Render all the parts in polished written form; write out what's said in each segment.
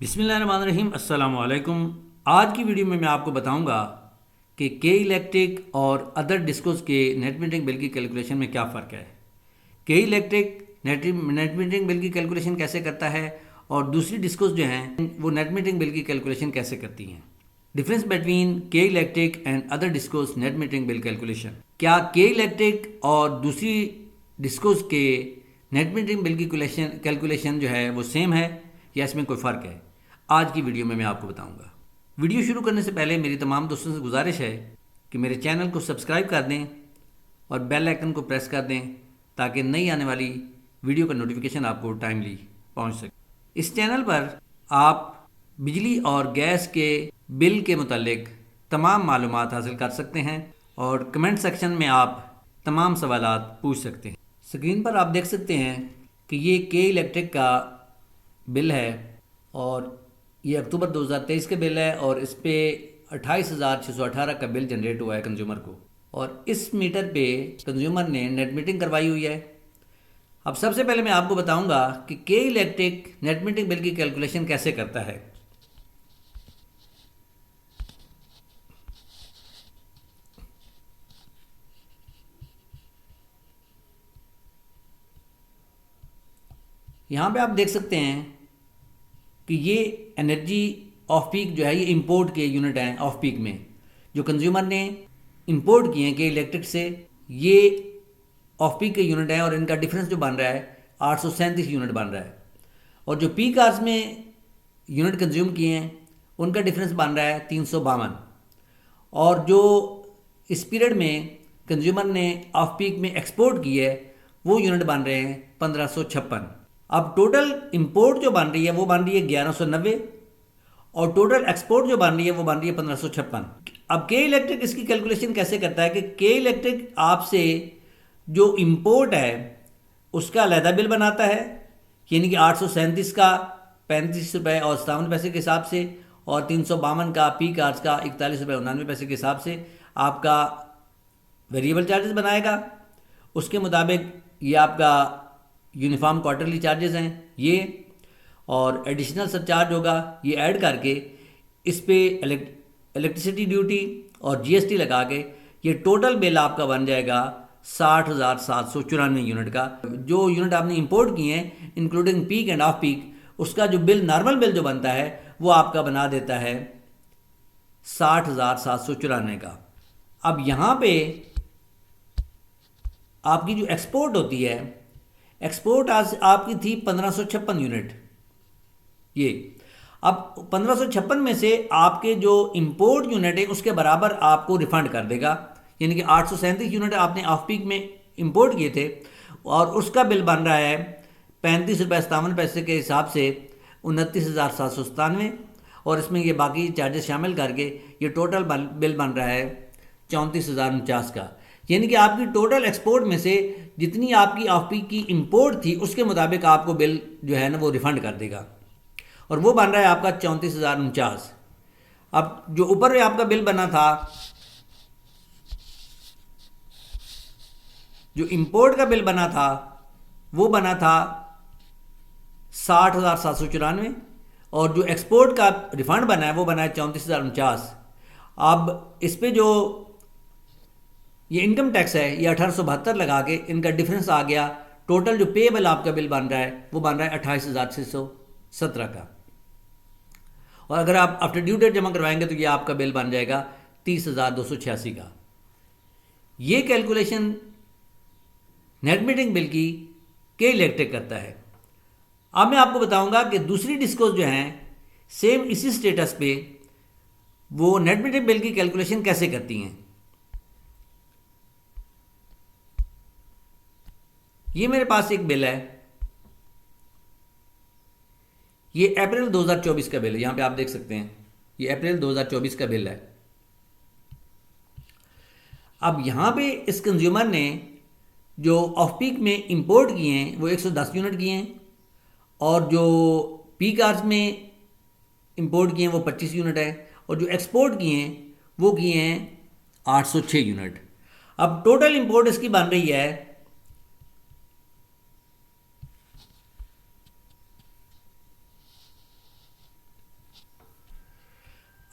बिस्मिल्लाहिर्रहमानिर्रहीम अस्सलाम वालेकुम। आज की वीडियो में मैं आपको बताऊंगा कि के इलेक्ट्रिक और अदर डिस्कोस के नेट मीटरिंग बिल की कैलकुलेशन में क्या फ़र्क है। के इलेक्ट्रिक नेट मीटरिंग बिल की कैलकुलेशन कैसे करता है और दूसरी डिस्कोस जो हैं वो नेट मीटरिंग बिल की कैलकुलेशन कैसे करती हैं। डिफरेंस बिटवीन के electric and other discourse net metering bill calculation. क्या के इलेक्ट्रिक और दूसरी डिस्कोस के नेट मीटरिंग बिल की कैलकुलेशन जो है वो सेम है या इसमें कोई फ़र्क है, आज की वीडियो में मैं आपको बताऊंगा। वीडियो शुरू करने से पहले मेरी तमाम दोस्तों से गुजारिश है कि मेरे चैनल को सब्सक्राइब कर दें और बेल आइकन को प्रेस कर दें ताकि नई आने वाली वीडियो का नोटिफिकेशन आपको टाइमली पहुंच सके। इस चैनल पर आप बिजली और गैस के बिल के मुतालिक तमाम मालूमात हासिल कर सकते हैं और कमेंट सेक्शन में आप तमाम सवालात पूछ सकते हैं। स्क्रीन पर आप देख सकते हैं कि ये के इलेक्ट्रिक का बिल है और ये अक्टूबर 2023 का बिल है और इस पे 28,618 का बिल जनरेट हुआ है कंज्यूमर को, और इस मीटर पे कंज्यूमर ने नेट मीटरिंग करवाई हुई है। अब सबसे पहले मैं आपको बताऊंगा कि के इलेक्ट्रिक नेट मीटरिंग बिल की कैलकुलेशन कैसे करता है। यहाँ पे आप देख सकते हैं कि ये एनर्जी ऑफ पीक जो है ये इंपोर्ट के यूनिट हैं। ऑफ पीक में जो कंज्यूमर ने इंपोर्ट किए हैं कि इलेक्ट्रिक से, ये ऑफ पीक के यूनिट हैं और इनका डिफरेंस जो बन रहा है 837 यूनिट बन रहा है। और जो पीक आवर्स में यूनिट कंज्यूम किए हैं उनका डिफरेंस बन रहा है 352। और जो इस पीरियड में कंज्यूमर ने ऑफ पीक में एक्सपोर्ट किए है वो यूनिट बन रहे हैं 1556। अब टोटल इंपोर्ट जो बन रही है वो बन रही है 1190 और टोटल एक्सपोर्ट जो बन रही है वो बन रही है 1556। अब के इलेक्ट्रिक इसकी कैलकुलेशन कैसे करता है कि के इलेक्ट्रिक आपसे जो इंपोर्ट है उसका अलहदा बिल बनाता है, यानी कि 837 का 35 रुपये और 57 पैसे के हिसाब से और 352 का पीक आवर्स का 41 रुपये 99 पैसे के हिसाब से आपका वेरिएबल चार्जेस बनाएगा। उसके मुताबिक ये आपका यूनिफॉर्म क्वार्टरली चार्जेस हैं ये, और एडिशनल सरचार्ज होगा ये ऐड करके इस पे इलेक्ट्रिसिटी ड्यूटी और जीएसटी लगा के ये टोटल बिल आपका बन जाएगा 60,794 यूनिट का। जो यूनिट आपने इंपोर्ट किए हैं including peak end off peak, उसका जो बिल नॉर्मल बिल जो बनता है वो आपका बना देता है 60,794 का। अब यहाँ पे आपकी जो एक्सपोर्ट होती है, एक्सपोर्ट आज आपकी थी 1556 यूनिट। ये अब 1556 में से आपके जो इंपोर्ट यूनिट है उसके बराबर आपको रिफंड कर देगा, यानी कि 837 यूनिट आपने ऑफ पीक में इंपोर्ट किए थे और उसका बिल बन रहा है 35 रुपये 57 पैसे के हिसाब से 29,797, और इसमें ये बाकी चार्जेस शामिल करके ये टोटल बिल बन रहा है 34,049 का। यानी कि आपकी टोटल एक्सपोर्ट में से जितनी आपकी ऑफ पीक की इंपोर्ट थी उसके मुताबिक आपको बिल जो है ना वो रिफंड कर देगा, और वो बन रहा है आपका 34,049। अब जो ऊपर में आपका बिल बना था, जो इंपोर्ट का बिल बना था वो बना था 60,794, और जो एक्सपोर्ट का रिफंड बना है वो बना है 34,049। अब इस पे जो ये इनकम टैक्स है ये 1872 लगा के इनका डिफरेंस आ गया। टोटल जो पेएबल आपका बिल बन रहा है वो बन रहा है 28,617 का, और अगर आप आफ्टर ड्यू डेट जमा करवाएंगे तो ये आपका बिल बन जाएगा 30,286 का। ये कैलकुलेशन नेट मीटरिंग बिल की के इलेक्ट्रिक करता है। अब मैं आपको बताऊंगा कि दूसरी डिस्कोस जो हैं सेम इसी स्टेटस पे वो नेट मीटरिंग बिल की कैलकुलेशन कैसे करती हैं। ये मेरे पास एक बिल है, ये अप्रैल 2024 का बिल है। यहां पे आप देख सकते हैं ये अप्रैल 2024 का बिल है। अब यहां पे इस कंज्यूमर ने जो ऑफ पीक में इंपोर्ट किए हैं वो 110 यूनिट किए हैं, और जो पीक आवर्स में इंपोर्ट किए हैं वो 25 यूनिट है, और जो एक्सपोर्ट किए हैं वो किए हैं 806 यूनिट। अब टोटल इंपोर्ट इसकी बन रही है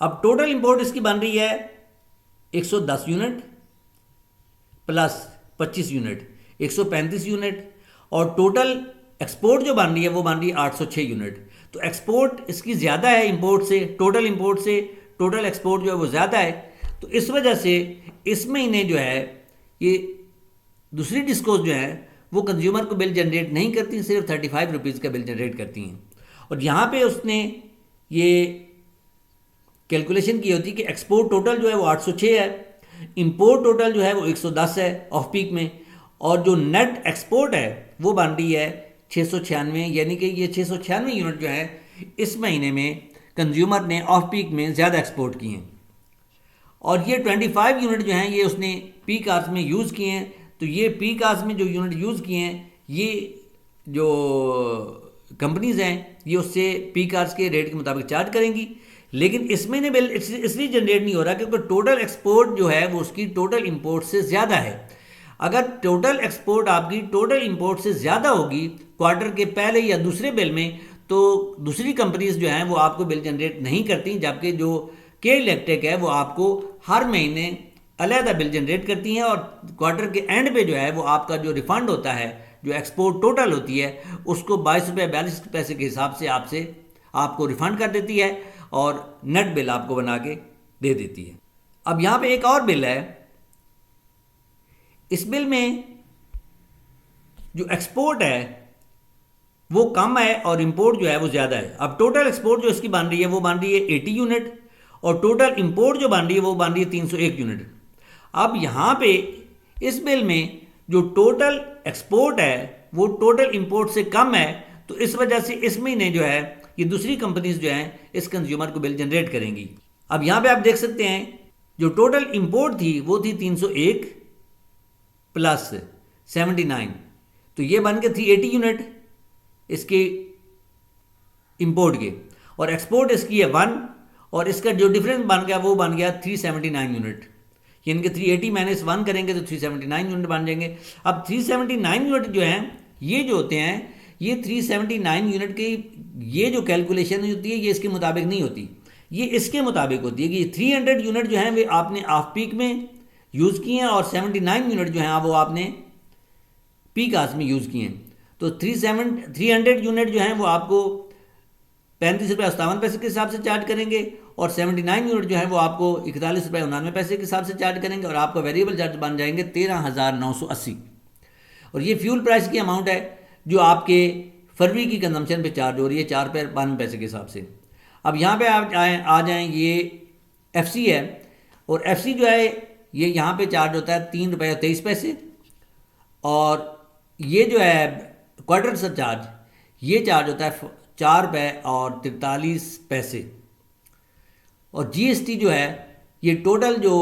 अब टोटल इंपोर्ट इसकी बन रही है 110 यूनिट प्लस 25 यूनिट 135 यूनिट, और टोटल एक्सपोर्ट जो बन रही है वो बन रही है 806 यूनिट। तो एक्सपोर्ट इसकी ज़्यादा है इंपोर्ट से, टोटल इंपोर्ट से टोटल एक्सपोर्ट जो है वो ज़्यादा है। तो इस वजह से इस महीने जो है ये दूसरी डिस्कोज जो है वो कंज्यूमर को बिल जनरेट नहीं करती, सिर्फ 35 रुपीज़ का बिल जनरेट करती हैं। और यहाँ पे उसने ये कैलकुलेशन की होती है कि एक्सपोर्ट टोटल जो है वो 806 है, इंपोर्ट टोटल जो है वो 110 है ऑफ पीक में, और जो नेट एक्सपोर्ट है वो बन रही है 696, यानी कि ये 696 यूनिट जो है इस महीने में कंज्यूमर ने ऑफ पीक में ज़्यादा एक्सपोर्ट किए हैं। और ये 25 यूनिट जो हैं ये उसने पीक आवर्स में यूज़ किए हैं। तो ये पीक आवर्स में जो यूनिट यूज़ किए हैं ये जो कंपनीज़ हैं ये उससे पीक आवर्स के रेट के मुताबिक चार्ज करेंगी। लेकिन इस महीने बिल इसलिए जनरेट नहीं हो रहा क्योंकि टोटल एक्सपोर्ट जो है वो उसकी टोटल इंपोर्ट से ज़्यादा है। अगर टोटल एक्सपोर्ट आपकी टोटल इंपोर्ट से ज़्यादा होगी क्वार्टर के पहले या दूसरे बिल में, तो दूसरी कंपनीज जो हैं वो आपको बिल जनरेट नहीं करती, जबकि जो के इलेक्ट्रिक है वो आपको हर महीने अलहदा बिल जनरेट करती हैं, और क्वार्टर के एंड पे जो है वो आपका जो रिफंड होता है, जो एक्सपोर्ट टोटल होती है उसको 22 रुपये 42 पैसे के हिसाब से आपको रिफंड कर देती है और नेट बिल आपको बना के दे देती है। अब यहाँ पे एक और बिल है, इस बिल में जो एक्सपोर्ट है वो कम है और इंपोर्ट जो है वो ज़्यादा है। अब टोटल एक्सपोर्ट जो इसकी बन रही है वो बन रही है 80 यूनिट, और टोटल इंपोर्ट जो बन रही है वो बन रही है 301 यूनिट। अब यहाँ पे इस बिल में जो टोटल एक्सपोर्ट है वो टोटल इंपोर्ट से कम है, तो इस वजह से इस महीने जो है ये दूसरी कंपनीज जो हैं इस कंज्यूमर को बिल जनरेट करेंगी। अब यहाँ पे आप देख सकते हैं जो टोटल इंपोर्ट थी वो थी 301 प्लस 79, तो ये बन के 380 यूनिट इसके इंपोर्ट के, और एक्सपोर्ट इसकी है 1, और इसका जो डिफरेंस बन गया वो बन गया 379 यूनिट। यानी कि 380 माइनस 1 करेंगे तो 379 यूनिट बन जाएंगे। अब 379 यूनिट जो हैं ये जो होते हैं ये 379 यूनिट की ये जो कैलकुलेशन होती है ये इसके मुताबिक नहीं होती, ये इसके मुताबिक होती है कि 300 यूनिट जो हैं वे आपने ऑफ पीक में यूज़ किए हैं और 79 यूनिट जो हैं वो आपने पीक आवर्स में यूज़ किए हैं। तो 300 यूनिट जो हैं वो आपको 35 रुपये 57 पैसे के हिसाब से चार्ज करेंगे, और 79 यूनिट जो है वो आपको 41 रुपये 99 पैसे के हिसाब से चार्ज करेंगे, और आपका वेरिएबल चार्ज बन जाएंगे 13,980। और ये फ्यूल प्राइस की अमाउंट है जो आपके फरवरी की कंजम्पशन पे चार्ज हो रही है 4 रुपये 52 पैसे के हिसाब से। अब यहाँ पे आप आ जाएँ ये FC है, और FC जो है ये यहाँ पे चार्ज होता है 3 रुपये 23 पैसे, और ये जो है क्वार्टर सरचार्ज ये चार्ज होता है 4 रुपये और 43 पैसे। और GST जो है ये टोटल जो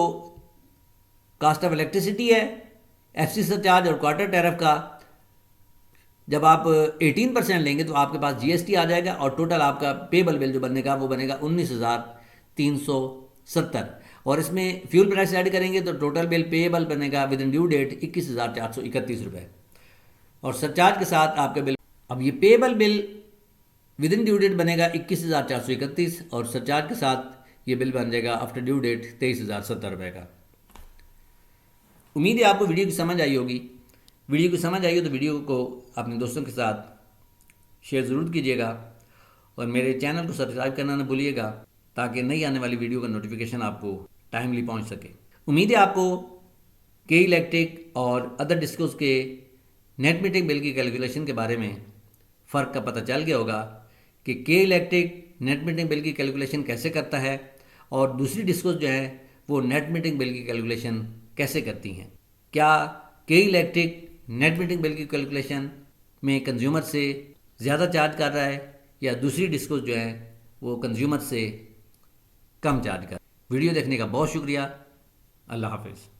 कास्ट ऑफ इलेक्ट्रिसिटी है, FC सरचार्ज और क्वार्टर टैरिफ का जब आप 18% लेंगे तो आपके पास GST आ जाएगा, और टोटल आपका पेबल बिल जो बनेगा वो बनेगा 19,370, और इसमें फ्यूल प्राइस ऐड करेंगे तो टोटल बिल पेबल बनेगा विद इन ड्यू डेट 21,431 रुपये, और सरचार्ज के साथ आपका बिल, अब ये payable bill within due date बनेगा 21,431, और सरचार्ज के साथ ये बिल बन जाएगा आफ्टर ड्यू डेट 23,070 रुपये का। उम्मीद है आपको वीडियो की समझ आई होगी। वीडियो की समझ आई हो तो वीडियो को अपने दोस्तों के साथ शेयर ज़रूर कीजिएगा, और मेरे चैनल को सब्सक्राइब करना ना भूलिएगा ताकि नई आने वाली वीडियो का नोटिफिकेशन आपको टाइमली पहुंच सके। उम्मीद है आपको के इलेक्ट्रिक और अदर डिस्कोस के नेट मीटरिंग बिल की कैलकुलेशन के बारे में फ़र्क का पता चल गया होगा कि के इलेक्ट्रिक नेट मीटरिंग बिल की कैलकुलेशन कैसे करता है और दूसरी डिस्कोस जो है वो नेट मीटरिंग बिल की कैलकुलेशन कैसे करती हैं। क्या के इलेक्ट्रिक नेट मीटरिंग बिल की कैलकुलेशन में कंज्यूमर से ज़्यादा चार्ज कर रहा है, या दूसरी डिस्कोस जो है वो कंज्यूमर से कम चार्ज कर रहा है। वीडियो देखने का बहुत शुक्रिया। अल्लाह हाफिज़।